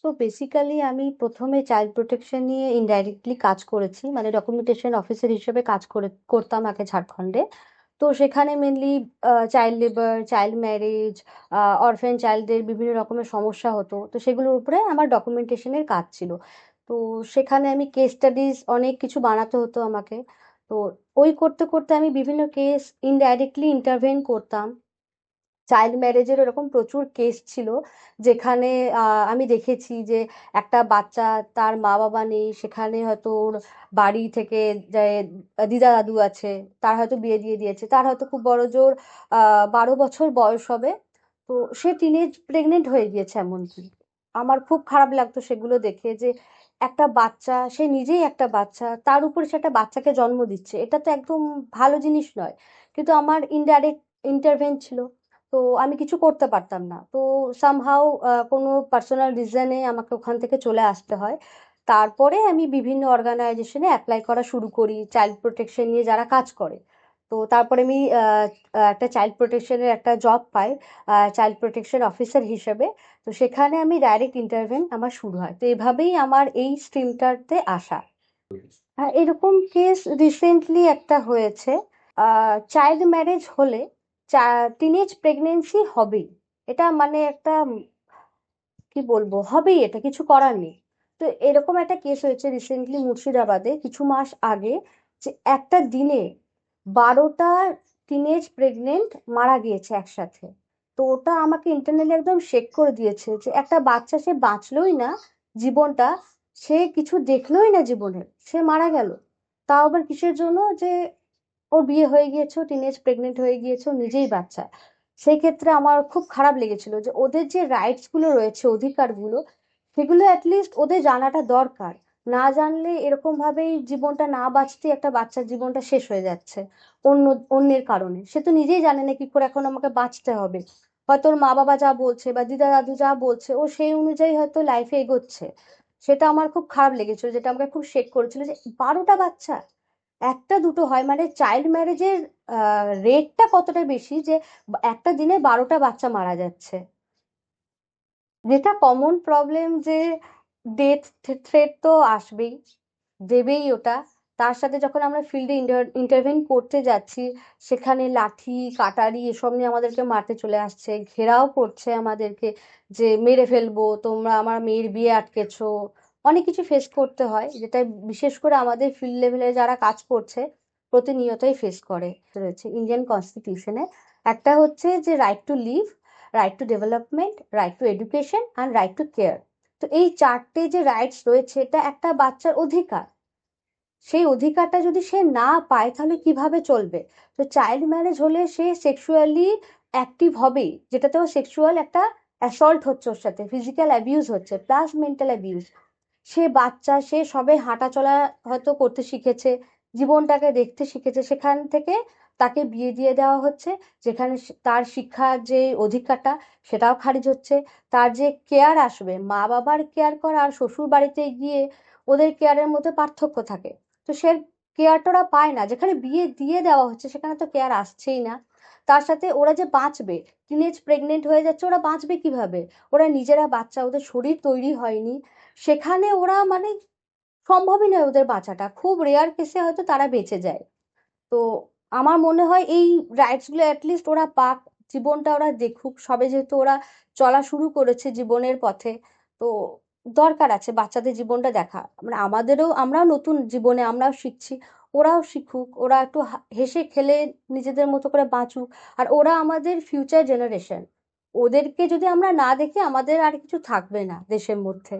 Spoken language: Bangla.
তো বেসিক্যালি আমি প্রথমে চাইল্ড প্রোটেকশন নিয়ে ইনডাইরেক্টলি কাজ করেছি, মানে ডকুমেন্টেশন অফিসার হিসেবে করতাম আগে ঝাড়খণ্ডে। তো সেখানে mainly child labour, child marriage, orphan চাইল্ডদের বিভিন্ন রকমের সমস্যা হতো, তো সেগুলোর উপরে আমার ডকুমেন্টেশনের কাজ ছিল। তো সেখানে আমি কেস স্টাডিজ অনেক কিছু বানাতে হতো আমাকে। তো ওই করতে করতে আমি বিভিন্ন কেস ইনডাইরেক্টলি ইন্টারভেন করতাম। চাইল্ড ম্যারেজের এরকম প্রচুর কেস ছিল, যেখানে আমি দেখেছি যে একটা বাচ্চা, তার মা বাবা নেই, সেখানে হয়তো ওর বাড়ি থেকে যে দিদা দাদু আছে, তার হয়তো বিয়ে দিয়ে দিয়েছে, তার হয়তো খুব বড় জোর 12 বছর বয়স হবে, তো সে টিনেজ প্রেগনেন্ট হয়ে গিয়েছে এমনকি। আমার খুব খারাপ লাগতো সেগুলো দেখে, যে একটা বাচ্চা, সে নিজেই একটা বাচ্চা, তার উপরে সে একটা বাচ্চাকে জন্ম দিচ্ছে, এটা তো একদম ভালো জিনিস নয়। কিন্তু আমার ইনডাইরেক্ট ইন্টারভেন ছিল, তো আমি কিছু করতে পারতাম না। তো সামহাও কোনো পার্সোনাল রিজনে আমাকে ওখান থেকে চলে আসতে হয়। তারপরে আমি বিভিন্ন অর্গানাইজেশনে অ্যাপ্লাই করা শুরু করি, চাইল্ড প্রোটেকশন নিয়ে যারা কাজ করে। তো তারপরে আমি একটা চাইল্ড প্রোটেকশনের একটা জব পাই, চাইল্ড প্রোটেকশন অফিসার হিসেবে। তো সেখানে আমি ডাইরেক্ট ইন্টারভেন আমার শুরু হয়, তো এভাবেই আমার এই স্ট্রিমটাতে আসা। হ্যাঁ, এরকম কেস রিসেন্টলি একটা হয়েছে। চাইল্ড ম্যারেজ হলে টিনেজ প্রেগনেন্সি হবেই, এটা মানে একটা কি বলবো, হবেই, এটা কিছু করার নেই। তো এরকম একটা কেস হয়েছে রিসেন্টলি মুর্শিদাবাদে কিছু মাস আগে, যে একটা দিনে 12টা টিনেজ প্রেগনেন্ট মারা গিয়েছে একসাথে। তো ওটা আমাকে ইন্টারনালি একদম শেক করে দিয়েছে, যে একটা বাচ্চা সে বাঁচলোই না জীবনটা, সে কিছু দেখলোই না জীবনের, সে মারা গেল। তাও আবার কিসের জন্য? যে ওর বিয়ে হয়ে গিয়েছে, টিনেজ প্রেগনেন্ট হয়ে গিয়েছে, ও নিজেই বাচ্চা। সেই ক্ষেত্রে আমার খুব খারাপ লেগেছিল, যে ওদের যে রাইটস গুলো রয়েছে, অধিকারগুলো, সেগুলো অ্যাটলিস্ট ওদের জানাটা দরকার। না জানলে এরকম ভাবেই জীবনটা না বাঁচতে একটা বাচ্চার জীবনটা শেষ হয়ে যাচ্ছে অন্য অন্যের কারণে। সে তো নিজেই জানে না কি করে এখন আমাকে বাঁচতে হবে। হয়তো ওর মা বাবা যা বলছে বা দিদা দাদু যা বলছে, ও সেই অনুযায়ী হয়তো লাইফে এগোচ্ছে। সেটা আমার খুব খারাপ লেগেছিল, যেটা আমাকে খুব শেক করেছিল, যে 12টা বাচ্চা, একটা দুটো হয়, মানে চাইল্ড ম্যারেজের রেটটা কতটা বেশি, যে একটা দিনে 12টা বাচ্চা মারা যাচ্ছে। যেটা কমন প্রবলেম, যে ডেথ থ্রেট তো আসবেই, দেবেই ওটা। তার সাথে যখন আমরা ফিল্ডে ইন্টারভেন করতে যাচ্ছি, সেখানে লাঠি কাটারি এসব নিয়ে আমাদেরকে মারতে চলে আসছে, ঘেরাও করছে আমাদেরকে, যে মেরে ফেলবো, তোমরা আমার মেয়ের বিয়ে আটকেছো। অনেক কিছু ফেস করতে হয়, যেটা বিশেষ করে আমাদের ফিল্ড লেভেলে যারা কাজ করছে প্রতিনিয়তই ফেস করে। রয়েছে ইন্ডিয়ান কনস্টিটিউশনে, একটা হচ্ছে যে right to live, right to development, right to education and right to care. তো এই চারটে যে রাইটস রয়েছে, এটা একটা বাচ্চার অধিকার। সেই অধিকারটা যদি সে না পায়, তাহলে কিভাবে চলবে? তো চাইল্ড ম্যারেজ হলে সে সেক্সুয়ালি অ্যাক্টিভ হবেই, যেটাতেও সেক্সুয়াল একটা অ্যাসল্ট হচ্ছে, ওর সাথে ফিজিক্যাল অ্যাবিউজ হচ্ছে প্লাস মেন্টাল অ্যাবিউজ। সে বাচ্চা, সে সবে হাঁটা চলা হয়তো করতে শিখেছে, জীবনটাকে দেখতে শিখেছে, সেখান থেকে তাকে বিয়ে দিয়ে দেওয়া হচ্ছে, যেখানে তার শিক্ষার যে অধিকারটা, সেটাও খারিজ হচ্ছে। তার যে কেয়ার আসবে, মা বাবার কেয়ার করা আর শ্বশুর বাড়িতে গিয়ে ওদের কেয়ারের মধ্যে পার্থক্য থাকে। তো সে কেয়ারটা ওরা পায় না, যেখানে বিয়ে দিয়ে দেওয়া হচ্ছে সেখানে তো কেয়ার আসছেই না। তার সাথে ওরা যে বাঁচবে, টিনেজ প্রেগনেন্ট হয়ে যাচ্ছে, ওরা বাঁচবে কিভাবে? ওরা নিজেরা বাচ্চা, ওদের শরীর তৈরি হয়নি, সেখানে ওরা মানে সম্ভবই নয় ওদের বাঁচাটা, খুব রেয়ার কেসে হয়তো তারা বেঁচে যায়। তো আমার মনে হয় এই রাইটস গুলো অ্যাটলিস্ট ওরা পাক, জীবনটা ওরা দেখুক, সবে যেহেতু ওরা চলা শুরু করেছে জীবনের পথে। তো দরকার আছে বাচ্চাদের জীবনটা দেখা, মানে আমাদেরও, আমরাও নতুন জীবনে আমরাও শিখছি, ওরাও শিখুক, ওরা একটু হেসে খেলে নিজেদের মতো করে বাঁচুক। আর ওরা আমাদের ফিউচার জেনারেশন, ওদেরকে যদি আমরা না দেখি, আমাদের আর কিছু থাকবে না দেশের মধ্যে।